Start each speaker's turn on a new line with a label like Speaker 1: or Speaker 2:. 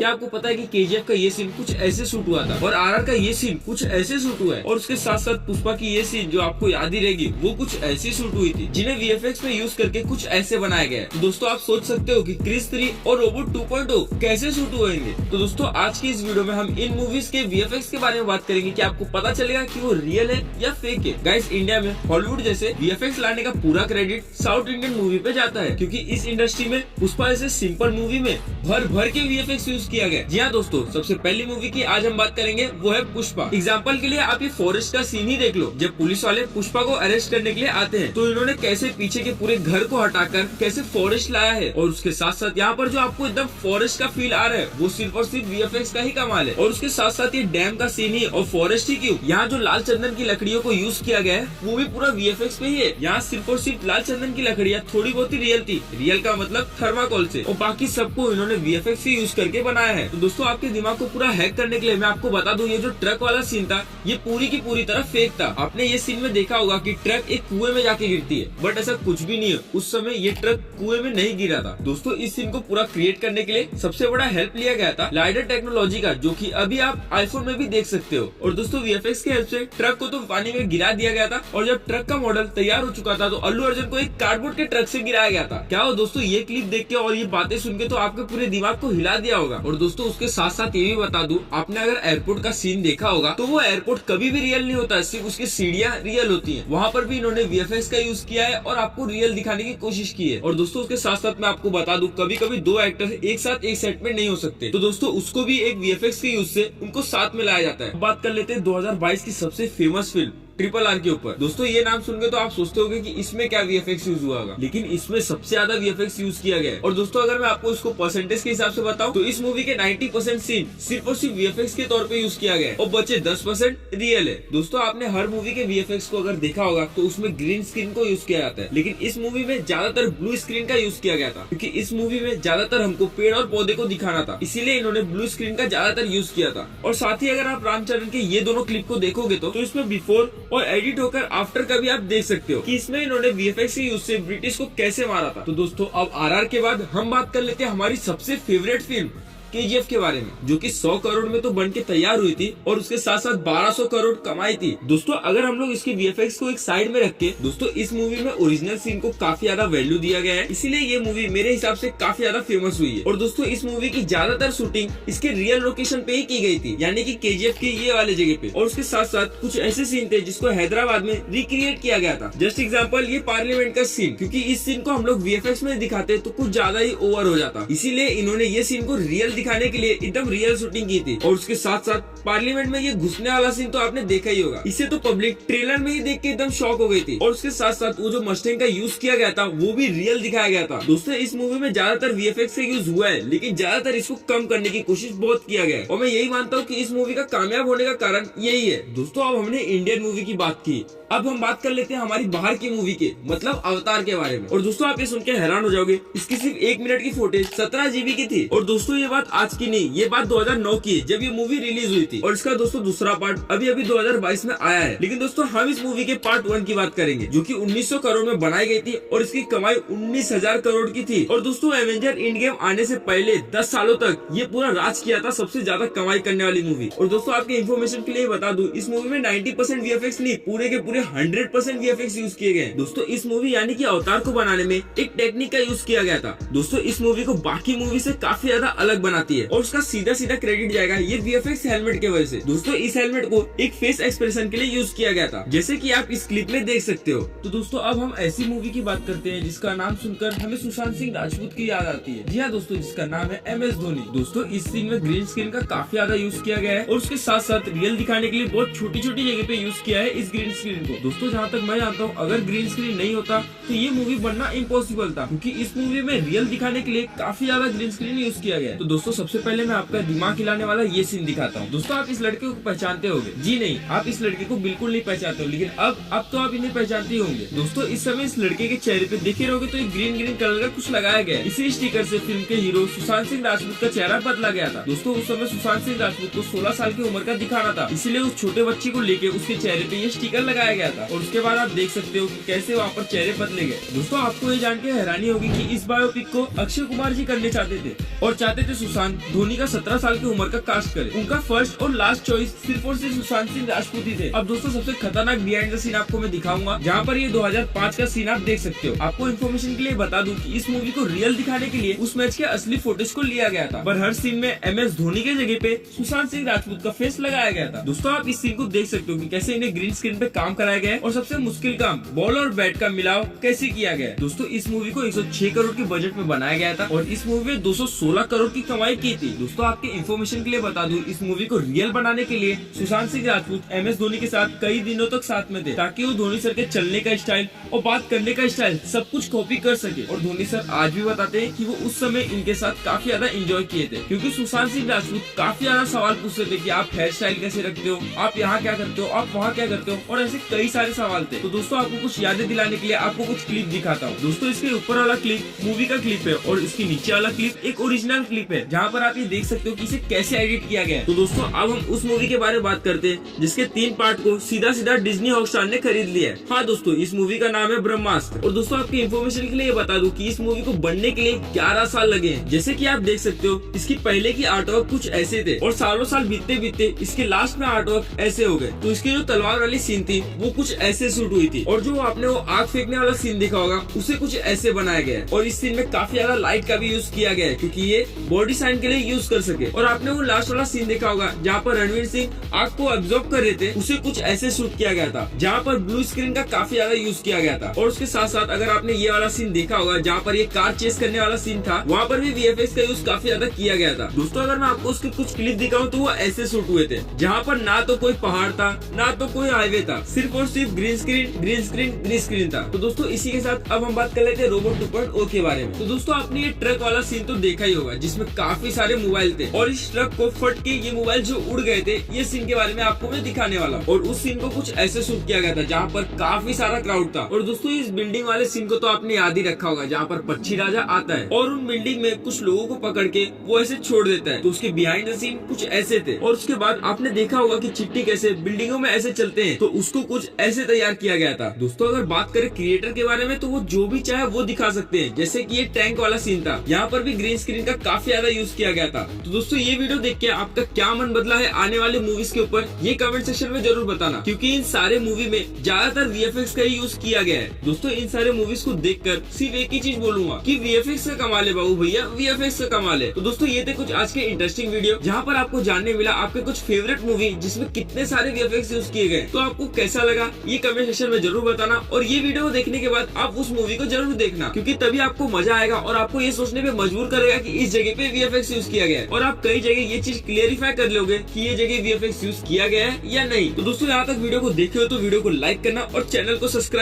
Speaker 1: क्या आपको पता है कि केजीएफ का ये सीन कुछ ऐसे शूट हुआ था और आरआर का ये सीन कुछ ऐसे शूट हुआ है, और उसके साथ साथ पुष्पा की ये सीन जो आपको याद ही रहेगी वो कुछ ऐसी शूट हुई थी जिन्हें वीएफएक्स में यूज करके कुछ ऐसे बनाया गया है। दोस्तों आप सोच सकते हो कि क्रिस 3 और रोबोट 2.0 कैसे शूट हुएंगे। तो दोस्तों आज की इस वीडियो में हम इन मूवीज के वीएफएक्स के बारे में बात करेंगे कि आपको पता चलेगा कि वो रियल है या फेक है। गाइस इंडिया में हॉलीवुड जैसे वीएफएक्स लाने का पूरा क्रेडिट साउथ इंडियन मूवी पे जाता है, क्योंकि इस इंडस्ट्री में पुष्पा जैसे सिंपल मूवी में भर भर के वीएफएक्स यूज किया गया। जी हाँ दोस्तों, सबसे पहली मूवी की आज हम बात करेंगे वो है पुष्पा। एग्जाम्पल के लिए आप ये फॉरेस्ट का सीन ही देख लो। जब पुलिस वाले पुष्पा को अरेस्ट करने के लिए आते हैं तो इन्होंने कैसे पीछे के पूरे घर को हटाकर कैसे फॉरेस्ट लाया है, और उसके साथ साथ यहाँ पर जो आपको एकदम फॉरेस्ट का फील आ रहा है वो सिर्फ और सिर्फ वीएफएक्स का ही कमाल है। और उसके साथ साथ ये डैम का सीन ही और फॉरेस्ट ही क्यों, यहाँ जो लाल चंदन की लकड़ियों को यूज किया गया है वो भी पूरा वीएफएक्स पे ही है। यहाँ सिर्फ और सिर्फ लाल चंदन की लकड़ियाँ थोड़ी बहुत ही रियल थी, रियल का मतलब थर्माकोल से, और बाकी सबको इन्होंने वीएफएक्स ही यूज करके बनाया है। तो दोस्तों आपके दिमाग को पूरा हैक करने के लिए मैं आपको बता दूं, ये जो ट्रक वाला सीन था ये पूरी की पूरी तरह फेक था। आपने ये सीन में देखा होगा कि ट्रक एक कुएं में जाके गिरती है, बट ऐसा कुछ भी नहीं है। उस समय ये ट्रक कुएं में नहीं गिरा था। दोस्तों इस सीन को पूरा क्रिएट करने के लिए सबसे बड़ा हेल्प लिया गया था लाइडर टेक्नोलॉजी का, जो कि अभी आप आईफोन में भी देख सकते हो। और दोस्तों वीएफएक्स की हेल्प से ट्रक को तो पानी में गिरा दिया गया था, और जब ट्रक का मॉडल तैयार हो चुका था तो अल्लू अर्जुन को एक कार्डबोर्ड के ट्रक से गिराया गया था। क्या हो दोस्तों, ये क्लिप देख के और ये बातें सुन के तो आपके पूरे दिमाग को हिला दिया होगा। और दोस्तों उसके साथ साथ ये भी बता दूं, आपने अगर एयरपोर्ट का सीन देखा होगा तो वो एयरपोर्ट कभी भी रियल नहीं होता, सिर्फ उसकी सीढ़ियां रियल होती हैं। वहाँ पर भी इन्होंने वीएफएक्स का यूज किया है और आपको रियल दिखाने की कोशिश की है। और दोस्तों उसके साथ साथ मैं आपको बता दूं, कभी कभी दो एक्टर एक साथ एक सेट में नहीं हो सकते, तो दोस्तों उसको भी एक वीएफएक्स के यूज से उनको साथ में लाया जाता है। बात कर लेते हैं 2022 की सबसे फेमस फिल्म RRR के ऊपर। दोस्तों ये नाम सुनकर तो आप सोचते होंगे कि इसमें क्या वीएफएक्स यूज हुआ होगा, लेकिन इसमें सबसे ज्यादा वीएफएक्स यूज किया गया है। और दोस्तों अगर मैं आपको इसको परसेंटेज के हिसाब से बताऊं तो इस मूवी के 90% सीन सिर्फ और सिर्फ वीएफएक्स के तौर पे यूज किया गया है और बचे 10% रियल है। दोस्तों आपने हर मूवी के वीएफएक्स को अगर देखा होगा तो उसमें ग्रीन स्क्रीन को यूज किया जाता है, लेकिन इस मूवी में ज्यादातर ब्लू स्क्रीन का यूज किया गया था, क्योंकि इस मूवी में ज्यादातर हमको पेड़ और पौधे को दिखाना था, इसीलिए इन्होंने ब्लू स्क्रीन का ज्यादातर यूज किया था। और साथ ही अगर आप रामचरण के ये दोनों क्लिप को देखोगे तो इसमें बिफोर और एडिट होकर आफ्टर का भी आप देख सकते हो कि इसमें इन्होंने वीएफएक्स के यूज से ब्रिटिश को कैसे मारा था। तो दोस्तों अब आरआर के बाद हम बात कर लेते हैं हमारी सबसे फेवरेट फिल्म केजीएफ के बारे में, जो कि 100 करोड़ में तो बन के तैयार हुई थी और उसके साथ साथ 1200 करोड़ कमाई थी। दोस्तों अगर हम लोग इसके वीएफएक्स को एक साइड में रख के, दोस्तों इस मूवी में ओरिजिनल सीन को काफी ज्यादा वैल्यू दिया गया है, इसीलिए ये मूवी मेरे हिसाब से काफी ज्यादा फेमस हुई है। और दोस्तों इस मूवी की ज्यादातर शूटिंग इसके रियल लोकेशन पे ही की गई थी, यानी कि केजीएफ के ये वाले जगह पे। और उसके साथ साथ कुछ ऐसे सीन थे जिसको हैदराबाद में रिक्रिएट किया गया था। जस्ट एग्जाम्पल ये पार्लियामेंट का सीन, क्योंकि इस सीन को हम लोग वीएफएक्स में दिखाते तो कुछ ज्यादा ही ओवर हो जाता, इसीलिए इन्होंने ये सीन को रियल दिखाने के लिए एकदम रियल शूटिंग की थी। और उसके साथ साथ पार्लियामेंट में ये घुसने वाला सीन तो आपने देखा ही होगा, इसे तो पब्लिक ट्रेलर में ही देख के एकदम शॉक हो गई थी। और उसके साथ साथ वो जो मस्टैंग का यूज किया गया था वो भी रियल दिखाया गया था। दोस्तों इस मूवी में ज्यादातर वीएफएक्स का यूज हुआ है, लेकिन ज्यादातर इसको कम करने की कोशिश बहुत किया गया है, और मैं यही मानता हूँ कि इस मूवी का कामयाब होने का कारण यही है। दोस्तों अब हमने इंडियन मूवी की बात की, अब हम बात कर लेते हैं हमारी बाहर की मूवी के, मतलब अवतार के बारे में। और दोस्तों आप ये सुन के हैरान हो जाओगे, इसकी सिर्फ 1 मिनट की फुटेज 17 GB की थी। और दोस्तों ये बात आज की नहीं, ये बात 2009 की है, जब ये मूवी रिलीज हुई थी। और इसका दोस्तों दूसरा पार्ट अभी 2022 में आया है। लेकिन दोस्तों हम इस मूवी के पार्ट 1 की बात करेंगे, जो कि 1900 करोड़ में बनाई गई थी और इसकी कमाई 19,000 करोड़ की थी। और दोस्तों एवेंजर एंड गेम आने से पहले 10 सालों तक ये पूरा राज किया था सबसे ज्यादा कमाई करने वाली मूवी। और दोस्तों आपके इन्फॉर्मेशन के लिए बता दूं, इस मूवी में 90% वीएफएक्स नहीं, पूरे के पूरे 100% वीएफएक्स यूज किए गए। दोस्तों इस मूवी यानी कि अवतार को बनाने में एक टेक्निक का यूज किया गया था। दोस्तों इस मूवी को बाकी मूवी से काफी ज्यादा अलग बनाती है, और उसका सीधा सीधा क्रेडिट जाएगा ये वीएफएक्स हेलमेट के वजह से। दोस्तों इस हेलमेट को एक फेस एक्सप्रेशन के लिए यूज किया गया था, जैसे कि आप इस क्लिप में देख सकते हो। तो दोस्तों अब हम ऐसी मूवी की बात करते हैं जिसका नाम सुनकर हमें सुशांत सिंह राजपूत की याद आती है। जी हाँ दोस्तों, जिसका नाम है MS धोनी। दोस्तों इस सीन में ग्रीन स्क्रीन का काफी ज्यादा यूज किया गया है, और उसके साथ साथ रियल दिखाने के लिए बहुत छोटी छोटी जगह पे यूज किया है इस ग्रीन स्क्रीन को। दोस्तों जहाँ तक मैं जानता हूँ, अगर ग्रीन स्क्रीन नहीं होता तो ये मूवी बनना इम्पॉसिबल था, क्योंकि इस मूवी में रियल दिखाने के लिए काफी ज्यादा ग्रीन स्क्रीन यूज किया गया है। तो दोस्तों सबसे पहले मैं आपका दिमाग हिलाने वाला ये सीन दिखाता हूँ। दोस्तों आप इस लड़के को पहचानते होंगे? जी नहीं, आप इस लड़के को बिल्कुल नहीं पहचानते हो, लेकिन अब तो आप इन्हें पहचानते होंगे। दोस्तों इस समय इस लड़के के चेहरे पे देखे रहोगे तो एक ग्रीन ग्रीन कलर का कुछ लगाया गया है। इसी स्टिकर से फिल्म के हीरो सुशांत सिंह राजपूत का चेहरा बदला गया था। दोस्तों उस समय सुशांत सिंह राजपूत को 16 साल की उम्र का दिखाना था, इसलिए उस छोटे बच्चे को लेके उसके चेहरे पे ये स्टिकर लगाया गया था। और उसके बाद आप देख सकते हो कि कैसे वहाँ पर चेहरे बदले गए। दोस्तों आपको ये जान के हैरानी होगी कि इस बायोपिक को अक्षय कुमार जी करने चाहते थे और चाहते थे सुशांत धोनी का 17 साल की उम्र का कास्ट करे। उनका फर्स्ट और लास्ट चॉइस सिर्फ और सिर्फ सुशांत सिंह राजपूत ही थे। अब दोस्तों सबसे खतरनाक बिहाइंड द सीन आपको मैं दिखाऊंगा, जहाँ पर ये 2005 का सीन आप देख सकते हो। आपको इन्फॉर्मेशन के लिए बता दूं कि इस मूवी को रियल दिखाने के लिए उस मैच के असली फुटेज को लिया गया था, पर हर सीन में MS धोनी के जगह पे सुशांत सिंह राजपूत का फेस लगाया गया था। दोस्तों आप इस सीन को देख सकते हो कि कैसे इन्हें ग्रीन स्क्रीन पे काम कराया गया है और सबसे मुश्किल काम बॉल और बैट का मिलाव कैसे किया गया है। दोस्तों इस मूवी को 106 करोड़ के बजट में बनाया गया था और इस मूवी में 216 करोड़ की कमाई की थी। दोस्तों आपके इन्फॉर्मेशन के लिए बता दूं, इस मूवी को रियल बनाने के लिए सुशांत सिंह राजपूत MS धोनी के साथ कई दिनों तक साथ में थे, ताकि वो धोनी सर के चलने का स्टाइल और बात करने का स्टाइल सब कुछ कॉपी कर सके। और धोनी सर आज भी बताते हैं कि वो उस समय इनके साथ काफी ज्यादा एंजॉय किए थे, क्योंकि सुशांत सिंह राजपूत काफी ज्यादा सवाल पूछते थे कि आप हेयर स्टाइल कैसे रखते हो, आप यहाँ क्या करते हो, आप वहाँ क्या करते हो, और ऐसे कई सारे सवाल थे। तो दोस्तों आपको कुछ यादें दिलाने के लिए आपको कुछ क्लिप दिखाता हूँ। दोस्तों इसके ऊपर वाला क्लिप मूवी का क्लिप है और इसके नीचे वाला क्लिप एक ओरिजिनल क्लिप है, जहाँ पर आप ये देख सकते हो कि इसे कैसे एडिट किया गया है। तो दोस्तों अब हम उस मूवी के बारे में बात करते हैं जिसके 3 पार्ट को सीधा डिज्नी हॉटस्टार ने खरीद लिया है। हाँ दोस्तों इस मूवी का नाम है ब्रह्मास्त्र। और दोस्तों आपकी इन्फॉर्मेशन के लिए बता दूं कि इस मूवी को बनने के लिए 11 साल लगे हैं। जैसे कि आप देख सकते हो इसकी पहले की आर्टवर्क कुछ ऐसे थे और सालों साल बीतते बीतते इसके लास्ट में आर्टवर्क ऐसे हो गए। तो इसकी जो तलवार वाली सीन थी वो कुछ ऐसे शूट हुई थी और जो आपने वो आग फेंकने वाला सीन देखा होगा उसे कुछ ऐसे बनाया गया है। और इस सीन में काफी ज्यादा लाइट का भी यूज किया गया है, क्योंकि ये बॉडी साइन के लिए यूज कर सके। और आपने वो लास्ट वाला सीन देखा होगा जहाँ पर रणवीर सिंह आग को एब्जॉर्ब कर रहे थे, उसे कुछ ऐसे शूट किया गया था, जहाँ पर ब्लू स्क्रीन का काफी ज्यादा यूज किया गया था। और उसके साथ साथ अगर आपने ये वाला सीन देखा होगा जहाँ पर ये कार चेस करने वाला सीन था, वहाँ पर भी VFX का यूज काफी ज्यादा किया गया था। दोस्तों अगर मैं आपको उसके कुछ क्लिप दिखाऊं तो वो ऐसे शूट हुए थे, जहाँ पर ना तो कोई पहाड़ था ना तो कोई हाईवे था, सिर्फ और सिर्फ ग्रीन स्क्रीन था। तो दोस्तों इसी के साथ अब हम बात कर लेते हैं रोबोट 2.0 के बारे में। तो दोस्तों आपने ये ट्रक वाला सीन तो देखा ही होगा जिसमें काफी सारे मोबाइल थे और इस ट्रक को फट के ये मोबाइल जो उड़ गए थे, ये सीन के बारे में आपको मैं दिखाने वाला हूँ। और उस सीन को कुछ ऐसे शूट किया गया था जहाँ पर काफी सारा क्राउड था। और दोस्तों इस बिल्डिंग वाले सीन को तो आपने याद ही रखा होगा, जहाँ पर पक्षी राजा आता है और उन बिल्डिंग में कुछ लोगों को पकड़ के वो ऐसे छोड़ देता है। तो उसके बिहाइंड द सीन कुछ ऐसे थे। और उसके बाद आपने देखा होगा कि चिट्टी कैसे बिल्डिंगों में ऐसे चलते हैं, तो उसको कुछ ऐसे तैयार किया गया था। दोस्तों अगर बात करें क्रिएटर के बारे में तो वो जो भी चाहे वो दिखा सकते हैं, जैसे कि ये टैंक वाला सीन था, यहाँ पर भी ग्रीन स्क्रीन का काफी ज्यादा यूज किया गया था। तो दोस्तों ये वीडियो देख के आपका क्या मन बदला है आने वाले मूवीज के ऊपर, ये कमेंट सेक्शन में जरूर बताना, क्योंकि इन सारे मूवी में ज्यादातर VFX का ही यूज किया गया है। दोस्तों इन सारे मूवीज को देखकर सिर्फ एक ही चीज बोलूंगा कि VFX का कमाल है बाबू भैया, VFX का कमाल है। तो दोस्तों ये थे कुछ आज के इंटरेस्टिंग वीडियो, जहाँ पर आपको जानने मिला आपके कुछ फेवरेट मूवी जिसमें कितने सारे VFX यूज किए गए। तो आपको कैसा लगा ये कमेंट सेक्शन में जरूर बताना, और ये वीडियो देखने के बाद आप उस मूवी को जरूर देखना, क्योंकि तभी आपको मजा आएगा और आपको ये सोचने पे मजबूर करेगा कि इस जगह पे VFX यूज किया गया है, और आप कई जगह ये चीज क्लियरिफाई कर लोगे कि ये जगह VFX यूज किया गया है या नहीं। तो दोस्तों यहाँ तक वीडियो को देखे हो तो वीडियो को लाइक करना और चैनल को सब्सक्राइब